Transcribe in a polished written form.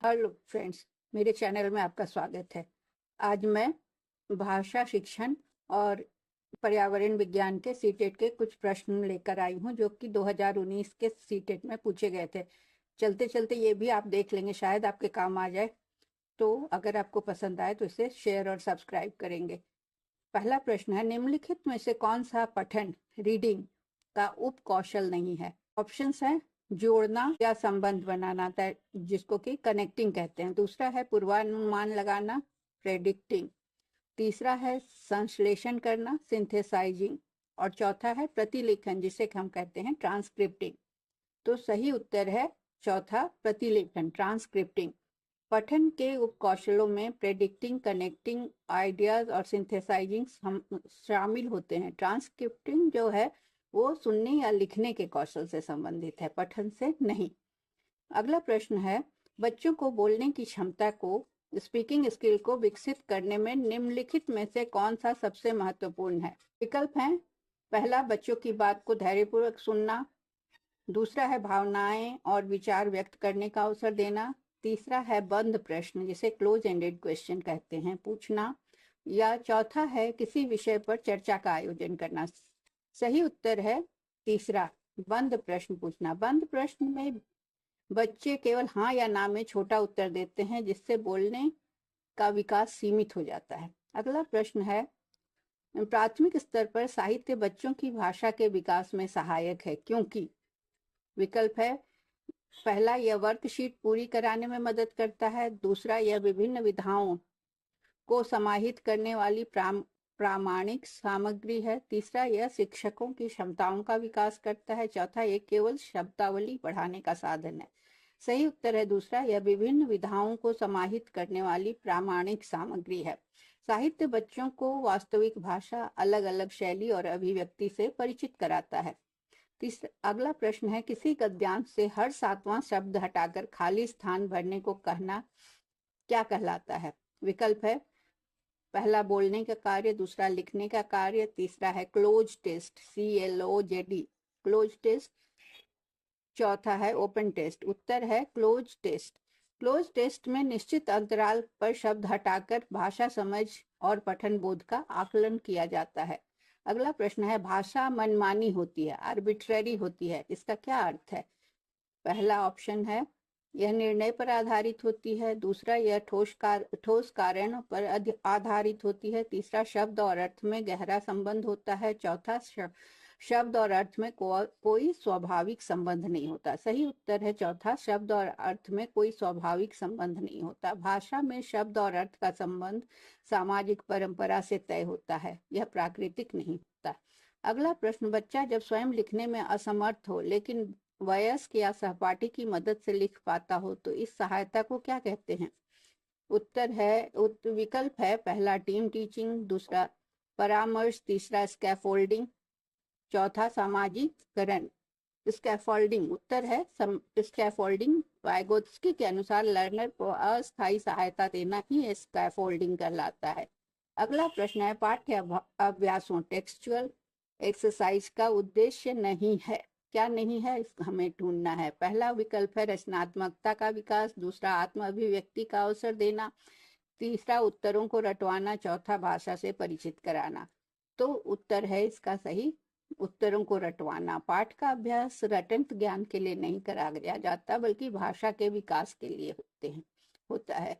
Hello friends, मेरे channel में आपका स्वागत है। आज मैं भाषा शिक्षण और पर्यावरण विज्ञान के सीटेट के कुछ प्रश्न लेकर आई हूं, जो कि 2019 के सीटेट में पूछे गए थे। चलते चलते ये भी आप देख लेंगे, शायद आपके काम आ जाए। तो अगर आपको पसंद आए तो इसे शेयर और सब्सक्राइब करेंगे। पहला प्रश्न है, निम्नलिखित में से कौन सा पठन रीडिंग का उप कौशल नहीं है? ऑप्शंस हैं जोड़ना या संबंध बनाना, जिसको कि कनेक्टिंग कहते हैं। दूसरा है पूर्वानुमान लगाना, प्रेडिक्टिंग। तीसरा है संश्लेषण करना, सिंथेसाइजिंग। और चौथा है प्रतिलेखन, जिसे हम कहते हैं ट्रांसक्रिप्टिंग। तो सही उत्तर है चौथा, प्रतिलेखन, ट्रांसक्रिप्टिंग। पठन के उपकौशलों में प्रेडिक्टिंग, कनेक्टिंग आइडियाज और सिंथेसाइजिंग शामिल होते हैं। ट्रांसक्रिप्टिंग जो है वो सुनने या लिखने के कौशल से संबंधित है, पठन से नहीं। अगला प्रश्न है, बच्चों को बोलने की क्षमता को, स्पीकिंग स्किल को विकसित करने में निम्नलिखित में से कौन सा सबसे महत्वपूर्ण है? विकल्प हैं, पहला बच्चों की बात को धैर्यपूर्वक सुनना। दूसरा है भावनाएं और विचार व्यक्त करने का अवसर देना। तीसरा है बंद प्रश्न, जिसे क्लोज एंडेड क्वेश्चन कहते हैं, पूछना। या चौथा है किसी विषय पर चर्चा का आयोजन करना। सही उत्तर है तीसरा, बंद प्रश्न पूछना। बंद प्रश्न में बच्चे केवल हाँ या ना में छोटा उत्तर देते हैं, जिससे बोलने का विकास सीमित हो जाता है। अगला प्रश्न है, प्राथमिक स्तर पर साहित्य बच्चों की भाषा के विकास में सहायक है, क्योंकि विकल्प है, पहला यह वर्कशीट पूरी कराने में मदद करता है। दूसरा, यह विभिन्न विधाओं को समाहित करने वाली प्रामाणिक सामग्री है। तीसरा, यह शिक्षकों की क्षमताओं का विकास करता है। चौथा, यह केवल शब्दावली बढ़ाने का साधन है। सही उत्तर है दूसरा, यह विभिन्न विधाओं को समाहित करने वाली प्रामाणिक सामग्री है। साहित्य बच्चों को वास्तविक भाषा, अलग अलग शैली और अभिव्यक्ति से परिचित कराता है। अगला प्रश्न है, किसी गद्यांश से हर 7वां शब्द हटाकर खाली स्थान भरने को कहना क्या कहलाता है? विकल्प है, पहला बोलने का कार्य, दूसरा लिखने का कार्य, तीसरा है cloze test, CLOZD, cloze test. चौथा है ओपन टेस्ट। उत्तर है क्लोज टेस्ट। क्लोज टेस्ट में निश्चित अंतराल पर शब्द हटाकर भाषा समझ और पठन बोध का आकलन किया जाता है। अगला प्रश्न है, भाषा मनमानी होती है, आर्बिट्ररी होती है, इसका क्या अर्थ है? पहला ऑप्शन है, यह निर्णय पर आधारित होती है। दूसरा, यह ठोस कारण पर आधारित होती है। तीसरा, शब्द और अर्थ में गहरा संबंध होता है। चौथा, शब्द और अर्थ में कोई स्वाभाविक संबंध नहीं होता। सही उत्तर है चौथा, शब्द और अर्थ में कोई स्वाभाविक संबंध नहीं होता। भाषा में शब्द और अर्थ का संबंध सामाजिक परंपरा से तय होता है, यह प्राकृतिक नहीं होता। अगला प्रश्न, बच्चा जब स्वयं लिखने में असमर्थ हो लेकिन वयस्क या सहपाठी की मदद से लिख पाता हो, तो इस सहायता को क्या कहते हैं? उत्तर है, विकल्प है, पहला टीम टीचिंग, दूसरा परामर्श, तीसरा स्कैफोल्डिंग, चौथा सामाजिकरण। स्कैफोल्डिंग उत्तर है, स्कैफोल्डिंग। वाइगोत्स्की के अनुसार लर्नर को अस्थायी सहायता देना ही स्कैफोल्डिंग कहलाता है। अगला प्रश्न है, पाठ्य अभ्यासों, टेक्सचुअल एक्सरसाइज का उद्देश्य नहीं है। क्या नहीं है, हमें ढूंढना है। पहला विकल्प है रचनात्मकता का विकास, दूसरा आत्म अभिव्यक्ति का अवसर देना, तीसरा उत्तरों को रटवाना, चौथा भाषा से परिचित कराना। तो उत्तर है इसका सही, उत्तरों को रटवाना। पाठ का अभ्यास रटंत ज्ञान के लिए नहीं कराया जाता, बल्कि भाषा के विकास के लिए होता है।